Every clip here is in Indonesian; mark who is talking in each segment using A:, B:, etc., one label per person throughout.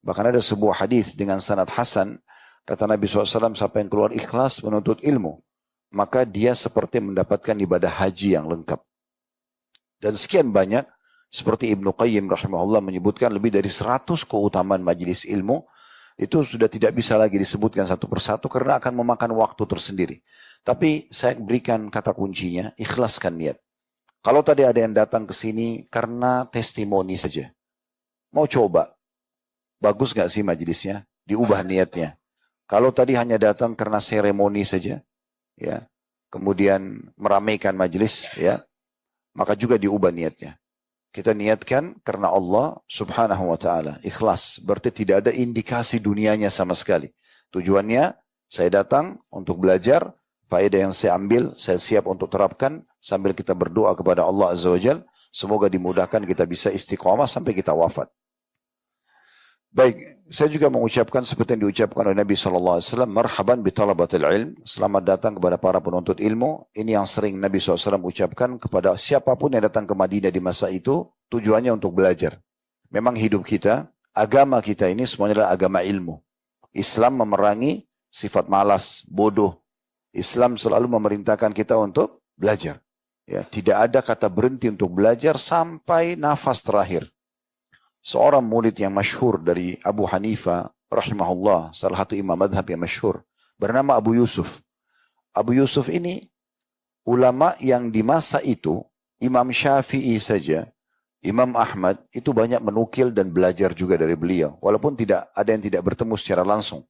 A: Bahkan ada sebuah hadis dengan sanad hasan, kata Nabi SAW, siapa yang keluar ikhlas menuntut ilmu, maka dia seperti mendapatkan ibadah haji yang lengkap. Dan sekian banyak, seperti Ibnu Qayyim rahimahullah menyebutkan lebih dari 100 keutamaan majelis ilmu, itu sudah tidak bisa lagi disebutkan satu persatu karena akan memakan waktu tersendiri. Tapi saya berikan kata kuncinya, ikhlaskan niat. Kalau tadi ada yang datang ke sini karena testimoni saja, mau coba, bagus gak sih majelisnya? Diubah niatnya. Kalau tadi hanya datang karena seremoni saja, ya, kemudian meramaikan majelis, ya, maka juga diubah niatnya. Kita niatkan karena Allah subhanahu wa ta'ala. Ikhlas. Berarti tidak ada indikasi dunianya sama sekali. Tujuannya, saya datang untuk belajar. Faedah yang saya ambil, saya siap untuk terapkan. Sambil kita berdoa kepada Allah Azza wa Jal. Semoga dimudahkan kita bisa istiqamah sampai kita wafat. Baik, saya juga mengucapkan seperti yang diucapkan oleh Nabi SAW. Marhaban bitalabatil ilm. Selamat datang kepada para penuntut ilmu. Ini yang sering Nabi SAW ucapkan kepada siapapun yang datang ke Madinah di masa itu. Tujuannya untuk belajar. Memang hidup kita, agama kita ini semuanya adalah agama ilmu. Islam memerangi sifat malas, bodoh. Islam selalu memerintahkan kita untuk belajar. Ya, tidak ada kata berhenti untuk belajar sampai nafas terakhir. Seorang murid yang masyhur dari Abu Hanifah rahimahullah, salah satu imam madhab yang masyhur, bernama Abu Yusuf. Abu Yusuf ini ulama yang di masa itu, Imam Syafi'i saja, Imam Ahmad itu banyak menukil dan belajar juga dari beliau. Walaupun tidak ada yang tidak bertemu secara langsung.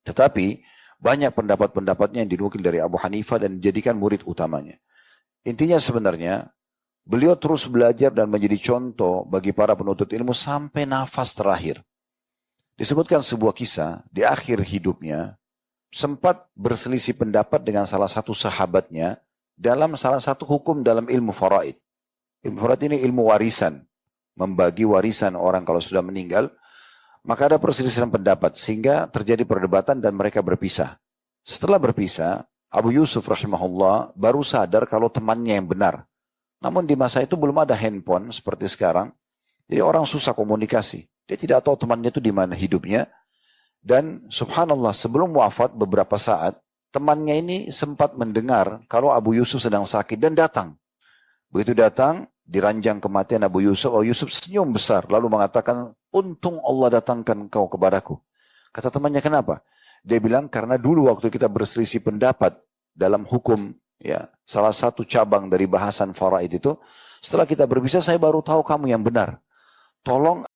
A: Tetapi banyak pendapat-pendapatnya yang dinukil dari Abu Hanifah dan dijadikan murid utamanya. Intinya sebenarnya, beliau terus belajar dan menjadi contoh bagi para penuntut ilmu sampai nafas terakhir. Disebutkan sebuah kisah, di akhir hidupnya, sempat berselisih pendapat dengan salah satu sahabatnya dalam salah satu hukum dalam ilmu faraid. Ilmu faraid ini ilmu warisan, membagi warisan orang kalau sudah meninggal, maka ada perselisihan pendapat sehingga terjadi perdebatan dan mereka berpisah. Setelah berpisah, Abu Yusuf rahimahullah baru sadar kalau temannya yang benar. Namun di masa itu belum ada handphone seperti sekarang. Jadi orang susah komunikasi. Dia tidak tahu temannya itu di mana hidupnya. Dan subhanallah sebelum wafat beberapa saat, temannya ini sempat mendengar kalau Abu Yusuf sedang sakit dan datang. Begitu datang, diranjang kematian Abu Yusuf senyum besar lalu mengatakan, untung Allah datangkan kau kepadaku. Kata temannya, kenapa? Dia bilang, karena dulu waktu kita berselisih pendapat dalam hukum, ya, salah satu cabang dari bahasan faraid itu, setelah kita berpisah saya baru tahu kamu yang benar. Tolong